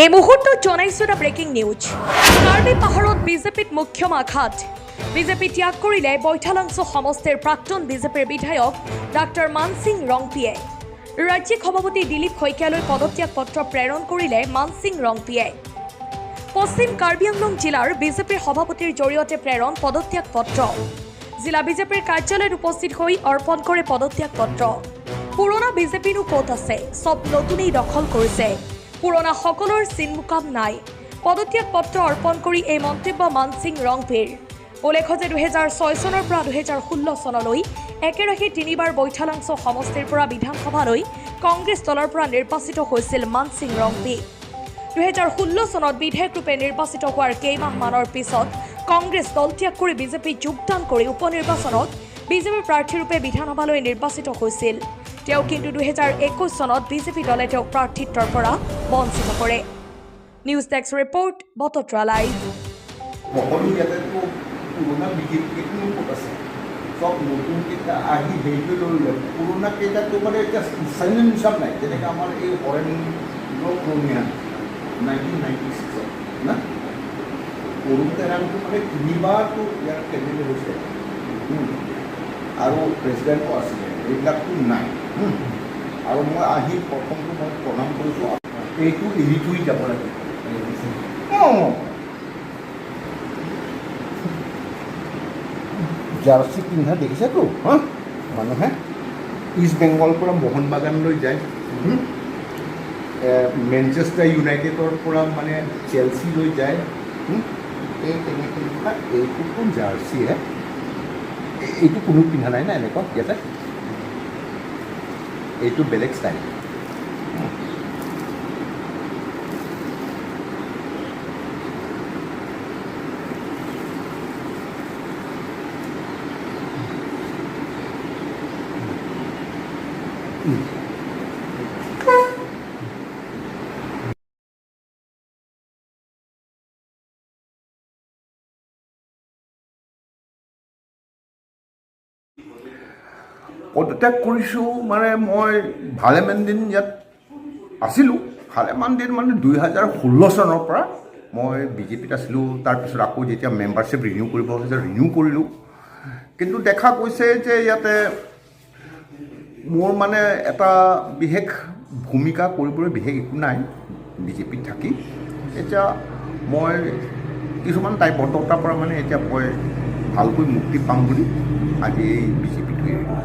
এই মুহূৰ্তত জনাইছো এটা ব্ৰেকিং নিউজ। কাৰ্বি পাহাৰত বিজেপিত মুখ্য আঘাত। বিজেপি ত্যাগ কৰিলে বৈঠালাংছ সমষ্টিৰ প্ৰাক্তন বিজেপিৰ বিধায়ক ডাক্তৰ মানসিং ৰংপিয়ে। ৰাজ্যিক সভাপতি দিলীপ শইকীয়ালৈ পদত্যাগ পত্ৰ প্ৰেৰণ কৰিলে মানসিং ৰংপিয়ে। পশ্চিম কাৰ্বি আংলং জিলাৰ বিজেপিৰ সভাপতিৰ জৰিয়তে প্ৰেৰণ পদত্যাগ পত্ৰ। জিলা বিজেপিৰ কাৰ্যালয়ত উপস্থিত হৈ অৰ্পণ কৰে পদত্যাগ পত্ৰ। পুৰণা বিজেপিনো ক'ত আছে, চব নতুনেই দখল কৰিছে। পুৰণা সকলৰ চিনমুকাম নাই। পদত্যাগ পত্ৰ অৰ্পণ কৰি এই মন্তব্য মানসিং ৰংপিৰ। উল্লেখ্য যে 2006 চনৰ পৰা 2016 চনলৈ একেৰাহে তিনিবাৰ বৈঠালাংছ সমষ্টিৰ পৰা বিধানসভালৈ কংগ্ৰেছ দলৰ পৰা নিৰ্বাচিত হৈছিল মানসিং ৰংপি। 2016 চনত বিধায়ক ৰূপে নিৰ্বাচিত হোৱাৰ কেইমাহমানৰ পিছত কংগ্ৰেছ দল ত্যাগ কৰি বিজেপিত যোগদান কৰি উপ নিৰ্বাচনত বিজেপিৰ প্ৰাৰ্থীৰূপে বিধানসভালৈ নিৰ্বাচিত হৈছিল। তেওঁ কিন্তু 2021 চনত বিজেপি দলে তেওঁক প্ৰাৰ্থিত্বৰ পৰা বঞ্চিত কৰে। News desk report, Batadrava live. সকলো ইয়াতেতো পুৰণা বিজেপিকেইটো ক'ত আছে, চব নতুনকেইটা আহি হেৰিটো লৈ লয়। পুৰণাকেইটাতো মানে এতিয়া স্থানীয় হিচাপ নাই। যেনেকৈ আমাৰ এই হৰেণ পুৰণীয়া 1996 না অৰুণ তেৰাংটো মানে তিনিবাৰটো ইয়াৰ কেণ্ডিডেট হৈছে আৰু প্ৰেচিডেণ্টো আছিলে, এইবিলাকতো নাই। আৰু মই আহি প্ৰথমটো মই প্ৰণাম কৰিছোঁ, এইটো এৰি থৈ যাব লাগে। জাৰ্চি পিন্ধা দেখিছেতো মানুহে। ইষ্ট বেংগলৰ পৰা মোহন বাগানলৈ যায়, মেনচেষ্টাৰ ইউনাইটেডৰ পৰা মানে চেলচিলৈ যায়। এই তেনেকৈ এইটোতো জাৰ্চিহে, এইটো কোনো পিন্ধা নাই না এনেকুৱা ইয়াতে। এইটো বেলেগ ষ্টাইল। পদত্যাগ কৰিছোঁ মানে মই ভালেমান দিন ইয়াত আছিলোঁ। ভালেমান দিন মানে 2016 চনৰ পৰা মই বিজেপিত আছিলোঁ। তাৰপিছত আকৌ যেতিয়া মেম্বাৰশ্বিপ ৰিনিউ কৰিব হৈছে ৰিনিউ কৰিলোঁ। কিন্তু দেখা গৈছে যে ইয়াতে মোৰ মানে এটা বিশেষ ভূমিকা কৰিবলৈ বিশেষ একো নাই বিজেপিত থাকি। এতিয়া মই কিছুমান দায়বদ্ধতাৰ পৰা মানে এতিয়া মই ভালকৈ মুক্তি পাম বুলি আজি এই বিজেপিটো এৰিলোঁ।